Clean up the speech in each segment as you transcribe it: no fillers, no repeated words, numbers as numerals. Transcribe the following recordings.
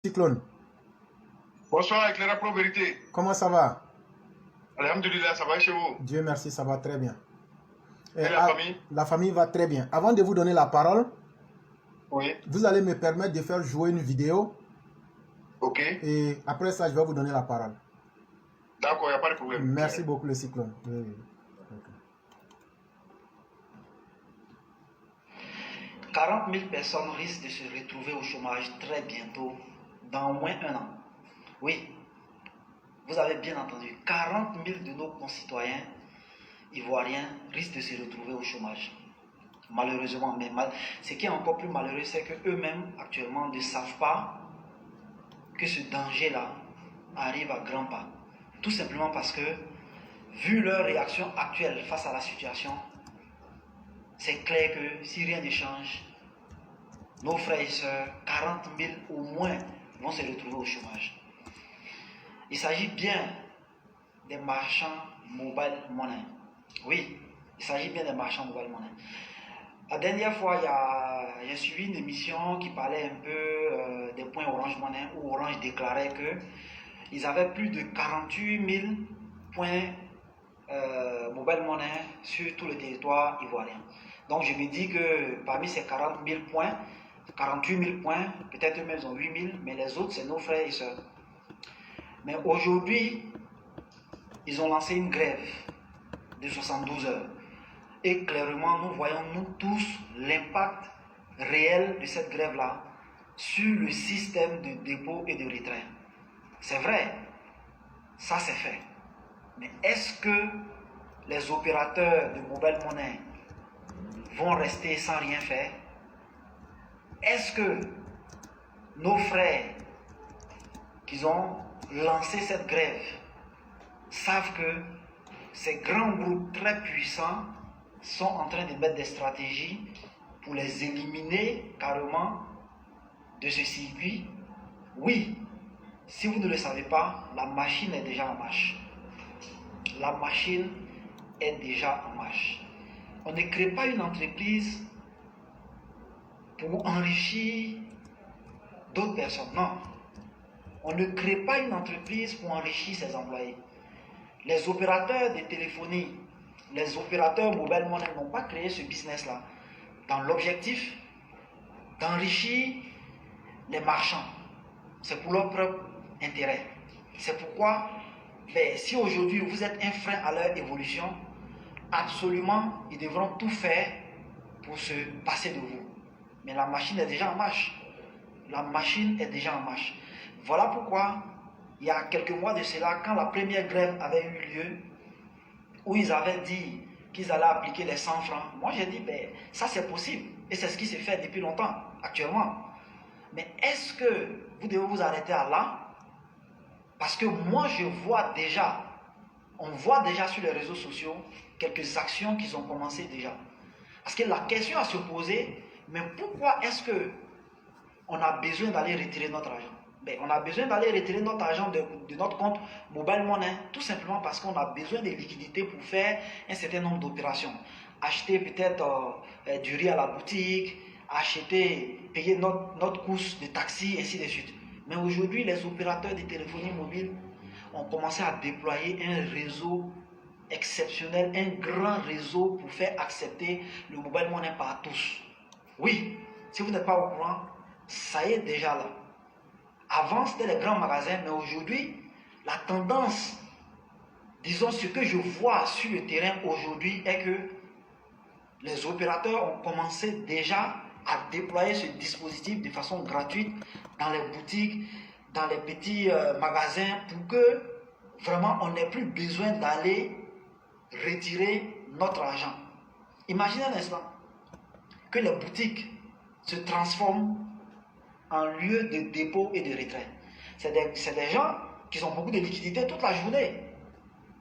Cyclone. Bonsoir, Éclaireur Pro Vérité. Comment ça va? Alhamdulillah, ça va chez vous? Dieu merci, ça va très bien. Et la famille? La famille va très bien. Avant de vous donner la parole, oui, vous allez me permettre de faire jouer une vidéo. Ok. Et après ça, je vais vous donner la parole. D'accord, il n'y a pas de problème. Merci beaucoup, le Cyclone. Oui. Okay. 40 000 personnes risquent de se retrouver au chômage très bientôt, dans au moins un an. Oui, vous avez bien entendu, 40 000 de nos concitoyens ivoiriens risquent de se retrouver au chômage. Malheureusement, mais ce qui est encore plus malheureux, c'est qu'eux-mêmes, actuellement, ne savent pas que ce danger-là arrive à grands pas. Tout simplement parce que, vu leur réaction actuelle face à la situation, c'est clair que si rien ne change, nos frères et sœurs, 40 000 au moins, vont se retrouver au chômage. Il s'agit bien des marchands mobile money. Oui, il s'agit bien des marchands mobile money. La dernière fois, j'ai suivi une émission qui parlait un peu des points Orange Money, où Orange déclarait qu'ils avaient plus de 48 000 points mobile money sur tout le territoire ivoirien. Donc je me dis que parmi ces 40 000 points, 48 000 points, peut-être eux-mêmes ils ont 8 000, mais les autres c'est nos frères et sœurs. Mais aujourd'hui, ils ont lancé une grève de 72 heures. Et clairement, nous voyons, nous tous, l'impact réel de cette grève-là sur le système de dépôt et de retrait. C'est vrai, ça c'est fait. Mais est-ce que les opérateurs de mobile money vont rester sans rien faire? Est-ce que nos frères qui ont lancé cette grève savent que ces grands groupes très puissants sont en train de mettre des stratégies pour les éliminer carrément de ce circuit? Oui, si vous ne le savez pas, la machine est déjà en marche. La machine est déjà en marche. On ne crée pas une entreprise pour enrichir d'autres personnes. Non. On ne crée pas une entreprise pour enrichir ses employés. Les opérateurs de téléphonie, les opérateurs mobile money n'ont pas créé ce business-là dans l'objectif d'enrichir les marchands. C'est pour leur propre intérêt. C'est pourquoi, si aujourd'hui vous êtes un frein à leur évolution, absolument, ils devront tout faire pour se passer de vous. Mais la machine est déjà en marche. La machine est déjà en marche. Voilà pourquoi, il y a quelques mois de cela, quand la première grève avait eu lieu, où ils avaient dit qu'ils allaient appliquer les 100 francs, moi j'ai dit, ça c'est possible. Et c'est ce qui s'est fait depuis longtemps, actuellement. Mais est-ce que vous devez vous arrêter à là? Parce que moi je vois déjà, on voit déjà sur les réseaux sociaux, quelques actions qu'ils ont commencé déjà. Parce que la question à se poser, mais pourquoi est-ce que on a besoin d'aller retirer notre argent? On a besoin d'aller retirer notre argent de notre compte mobile money, tout simplement parce qu'on a besoin de liquidités pour faire un certain nombre d'opérations. Acheter peut-être du riz à la boutique, payer notre course de taxi, ainsi de suite. Mais aujourd'hui, les opérateurs de téléphonie mobile ont commencé à déployer un réseau exceptionnel, un grand réseau pour faire accepter le mobile money par tous. Oui, si vous n'êtes pas au courant, ça y est déjà là. Avant, c'était les grands magasins, mais aujourd'hui, la tendance, disons ce que je vois sur le terrain aujourd'hui, est que les opérateurs ont commencé déjà à déployer ce dispositif de façon gratuite dans les boutiques, dans les petits magasins, pour que vraiment on n'ait plus besoin d'aller retirer notre argent. Imaginez un instant que les boutiques se transforment en lieu de dépôt et de retrait. C'est des gens qui ont beaucoup de liquidité toute la journée.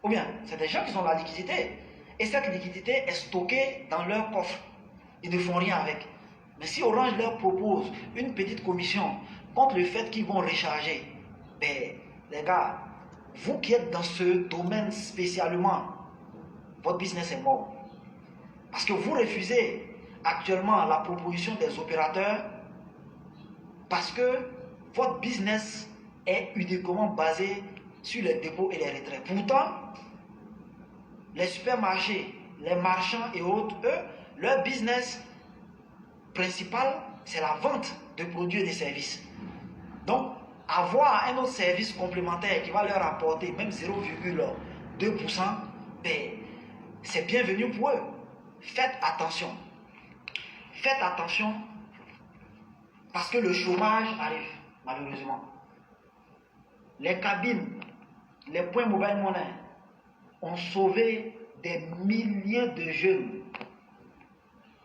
Ou bien, c'est des gens qui ont la liquidité. Et cette liquidité est stockée dans leur coffre. Ils ne font rien avec. Mais si Orange leur propose une petite commission contre le fait qu'ils vont recharger, les gars, vous qui êtes dans ce domaine spécialement, votre business est mort. Parce que vous refusez actuellement la proposition des opérateurs parce que votre business est uniquement basé sur les dépôts et les retraits. Pourtant, les supermarchés, les marchands et autres, eux, leur business principal, c'est la vente de produits et de services. Donc, avoir un autre service complémentaire qui va leur apporter même 0,2%, ben, c'est bienvenu pour eux. Faites attention. Faites attention parce que le chômage arrive, malheureusement. Les cabines, les points mobile money ont sauvé des milliers de jeunes.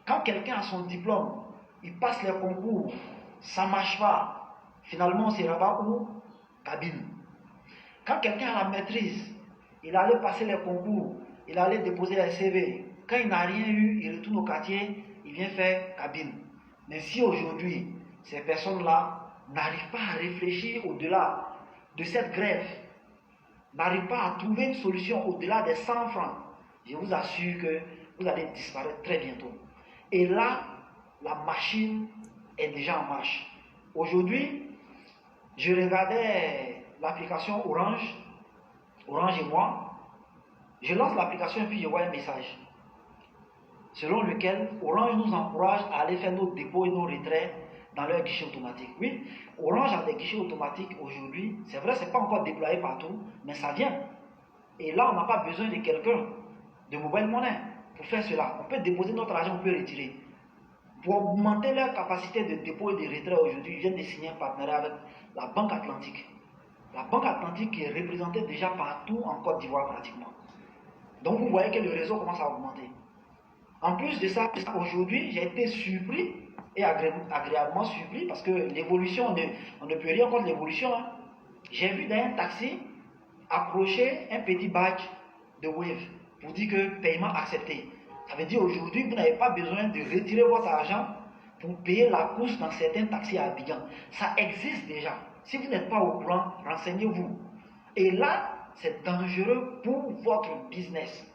Quand quelqu'un a son diplôme, il passe les concours, ça ne marche pas. Finalement, c'est là-bas où cabine. Quand quelqu'un a la maîtrise, il allait passer les concours, il allait déposer les CV. Quand il n'a rien eu, il retourne au quartier, il vient faire cabine. Mais si aujourd'hui, ces personnes-là n'arrivent pas à réfléchir au-delà de cette grève, n'arrivent pas à trouver une solution au-delà des 100 francs, je vous assure que vous allez disparaître très bientôt. Et là, la machine est déjà en marche. Aujourd'hui, je regardais l'application Orange et moi. Je lance l'application et puis je vois un message selon lequel Orange nous encourage à aller faire nos dépôts et nos retraits dans leur guichet automatique. Oui, Orange a des guichets automatiques aujourd'hui. C'est vrai, ce n'est pas encore déployé partout, mais ça vient. Et là, on n'a pas besoin de quelqu'un de mobile money pour faire cela. On peut déposer notre argent, on peut retirer. Pour augmenter leur capacité de dépôt et de retrait aujourd'hui, ils viennent de signer un partenariat avec la Banque Atlantique. La Banque Atlantique qui est représentée déjà partout en Côte d'Ivoire pratiquement. Donc vous voyez que le réseau commence à augmenter. En plus de ça, aujourd'hui, j'ai été surpris et agréablement surpris parce que l'évolution, on ne peut rien contre l'évolution. Hein. J'ai vu dans un taxi accrocher un petit badge de Wave pour dire que paiement accepté. Ça veut dire aujourd'hui, vous n'avez pas besoin de retirer votre argent pour payer la course dans certains taxis à Abidjan. Ça existe déjà. Si vous n'êtes pas au courant, renseignez-vous. Et là, c'est dangereux pour votre business.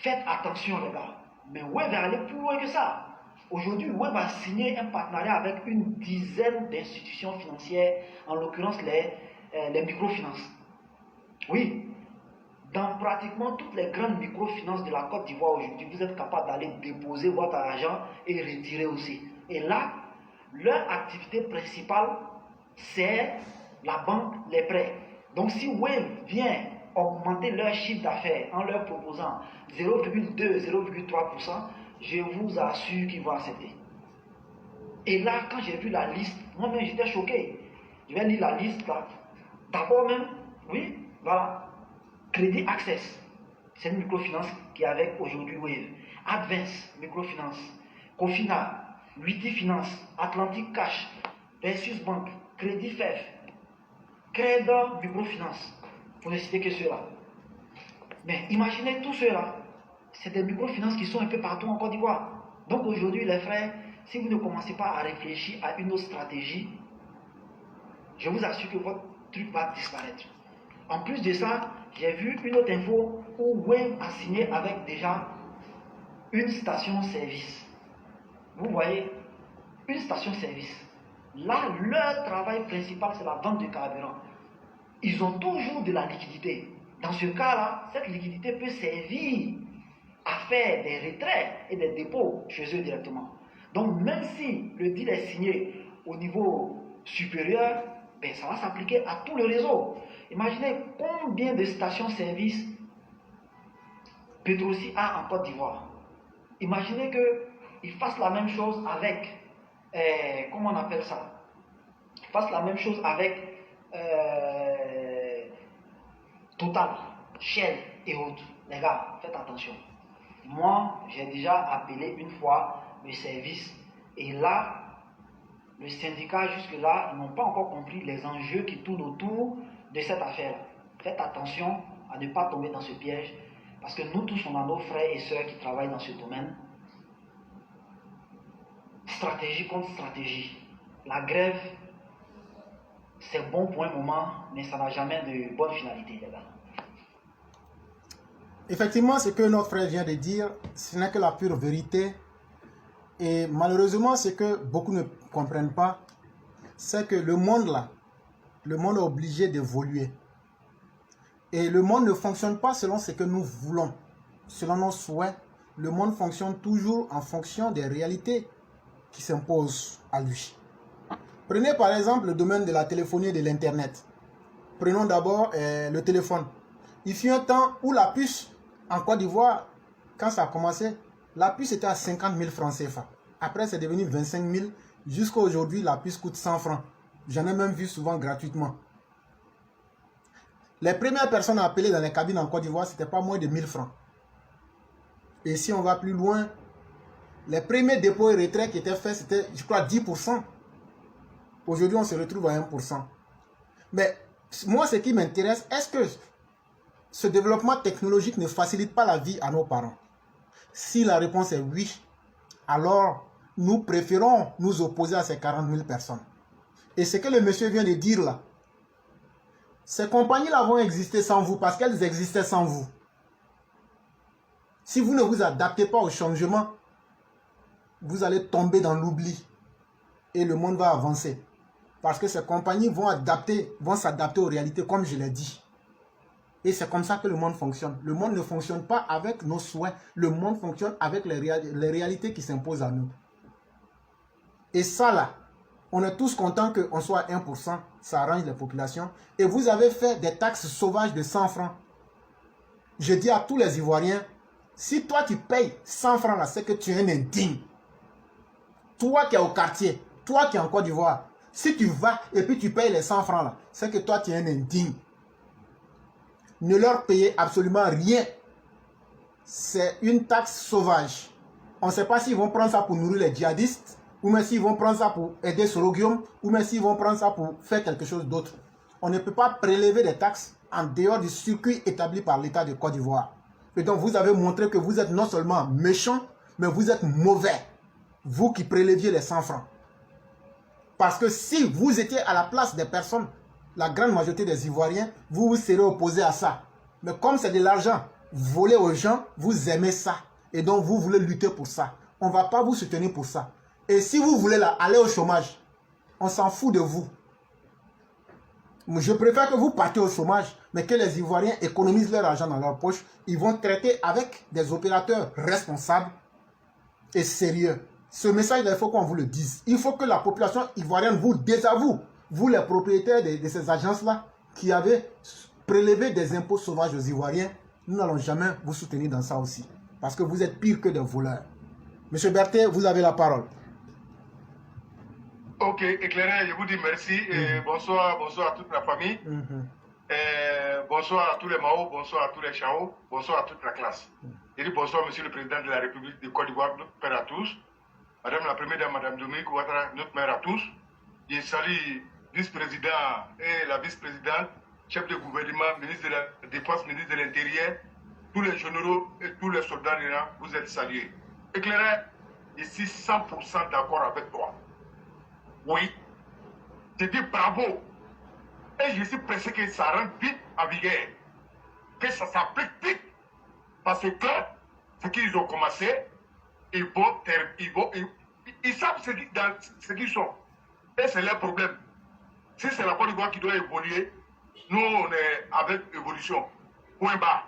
Faites attention les gars. Mais Wave va aller plus loin que ça. Aujourd'hui, Wave va signer un partenariat avec une dizaine d'institutions financières, en l'occurrence les microfinances. Oui, dans pratiquement toutes les grandes microfinances de la Côte d'Ivoire aujourd'hui, vous êtes capable d'aller déposer votre argent et retirer aussi. Et là, leur activité principale, c'est la banque, les prêts. Donc si Wave vient augmenter leur chiffre d'affaires en leur proposant 0,2, 0,3%, je vous assure qu'ils vont accepter. Et là, quand j'ai vu la liste, moi-même j'étais choqué. Je vais lire la liste là. D'abord même, oui, voilà. Crédit Access, c'est une microfinance qui est avec aujourd'hui Wave. Advance, microfinance. Cofina, Luity Finance, Atlantic Cash, Versus Bank, Crédit FEF, Crédit Microfinance. Pour ne citer que ceux-là. Mais imaginez tous ceux-là, c'est des microfinances qui sont un peu partout en Côte d'Ivoire. Donc aujourd'hui, les frères, si vous ne commencez pas à réfléchir à une autre stratégie, je vous assure que votre truc va disparaître. En plus de ça, j'ai vu une autre info où Wave a signé avec déjà une station-service. Vous voyez, une station-service. Là, leur travail principal, c'est la vente de carburant. Ils ont toujours de la liquidité. Dans ce cas-là, cette liquidité peut servir à faire des retraits et des dépôts chez eux directement. Donc, même si le deal est signé au niveau supérieur, ben, ça va s'appliquer à tout le réseau. Imaginez combien de stations-service Petrosi a en Côte d'Ivoire. Imaginez qu'ils fassent la même chose avec, comment on appelle ça? Ils fassent la même chose avec Total, Shell et autres. Les gars, faites attention. Moi, j'ai déjà appelé une fois le service et là, le syndicat jusque-là, ils n'ont pas encore compris les enjeux qui tournent autour de cette affaire. Faites attention à ne pas tomber dans ce piège parce que nous tous, on a nos frères et sœurs qui travaillent dans ce domaine. Stratégie contre stratégie. La grève, c'est bon pour un moment, mais ça n'a jamais de bonne finalité, les gars. Effectivement, ce que notre frère vient de dire, ce n'est que la pure vérité. Et malheureusement, ce que beaucoup ne comprennent pas, c'est que le monde là, le monde est obligé d'évoluer. Et le monde ne fonctionne pas selon ce que nous voulons, selon nos souhaits. Le monde fonctionne toujours en fonction des réalités qui s'imposent à lui. Prenez par exemple le domaine de la téléphonie et de l'Internet. Prenons d'abord le téléphone. Il fut un temps où la puce en Côte d'Ivoire, quand ça a commencé, la puce était à 50 000 francs CFA. Après, c'est devenu 25 000. Jusqu'à aujourd'hui, la puce coûte 100 francs. J'en ai même vu souvent gratuitement. Les premières personnes à appeler dans les cabines en Côte d'Ivoire, ce n'était pas moins de 1000 francs. Et si on va plus loin, les premiers dépôts et retraits qui étaient faits, c'était, je crois, 10%. Aujourd'hui, on se retrouve à 1%. Mais moi, ce qui m'intéresse, est-ce que ce développement technologique ne facilite pas la vie à nos parents? Si la réponse est oui, alors nous préférons nous opposer à ces 40 000 personnes. Et ce que le monsieur vient de dire là, ces compagnies-là vont exister sans vous parce qu'elles existaient sans vous. Si vous ne vous adaptez pas au changement, vous allez tomber dans l'oubli et le monde va avancer. Parce que ces compagnies vont s'adapter aux réalités comme je l'ai dit. Et c'est comme ça que le monde fonctionne. Le monde ne fonctionne pas avec nos souhaits. Le monde fonctionne avec les réalités qui s'imposent à nous. Et ça là, on est tous contents qu'on soit à 1%. Ça arrange les populations. Et vous avez fait des taxes sauvages de 100 francs. Je dis à tous les Ivoiriens, si toi tu payes 100 francs là, c'est que tu es un indigne. Toi qui es au quartier, toi qui es en Côte d'Ivoire, si tu vas et puis tu payes les 100 francs là, c'est que toi tu es un indigne. Ne leur payez absolument rien. C'est une taxe sauvage. On ne sait pas s'ils vont prendre ça pour nourrir les djihadistes, ou même s'ils vont prendre ça pour aider Soroguium, ou même s'ils vont prendre ça pour faire quelque chose d'autre. On ne peut pas prélever des taxes en dehors du circuit établi par l'État de Côte d'Ivoire. Et donc vous avez montré que vous êtes non seulement méchant, mais vous êtes mauvais. Vous qui préleviez les 100 francs. Parce que si vous étiez à la place des personnes, la grande majorité des Ivoiriens, vous vous serez opposé à ça. Mais comme c'est de l'argent volé aux gens, vous aimez ça. Et donc vous voulez lutter pour ça. On ne va pas vous soutenir pour ça. Et si vous voulez aller au chômage, on s'en fout de vous. Je préfère que vous partiez au chômage, mais que les Ivoiriens économisent leur argent dans leur poche. Ils vont traiter avec des opérateurs responsables et sérieux. Ce message, il faut qu'on vous le dise. Il faut que la population ivoirienne vous désavoue. Vous, les propriétaires de ces agences-là, qui avaient prélevé des impôts sauvages aux Ivoiriens, nous n'allons jamais vous soutenir dans ça aussi. Parce que vous êtes pire que des voleurs. Monsieur Berthet, vous avez la parole. Ok, éclairé, je vous dis merci. Et bonsoir à toute la famille. Bonsoir à tous les Mao, bonsoir à tous les Chao, bonsoir à toute la classe. Je dis bonsoir, monsieur le président de la République de Côte d'Ivoire, notre père à tous. Madame la première dame, madame Dominique Ouattara, notre mère à tous. Je salue le vice-président et la vice-présidente, chef de gouvernement, ministre de la Défense, ministre de l'Intérieur, tous les généraux et tous les soldats, vous êtes salués. Éclairé, je suis 100% d'accord avec toi. Oui, je dis bravo. Et je suis pressé que ça rentre vite en vigueur. Que ça s'applique vite. Parce que ce qu'ils ont commencé, ils savent ce qu'ils sont. Et c'est leur problème. Si c'est la Côte d'Ivoire qui doit évoluer, nous on est avec évolution. Point bas.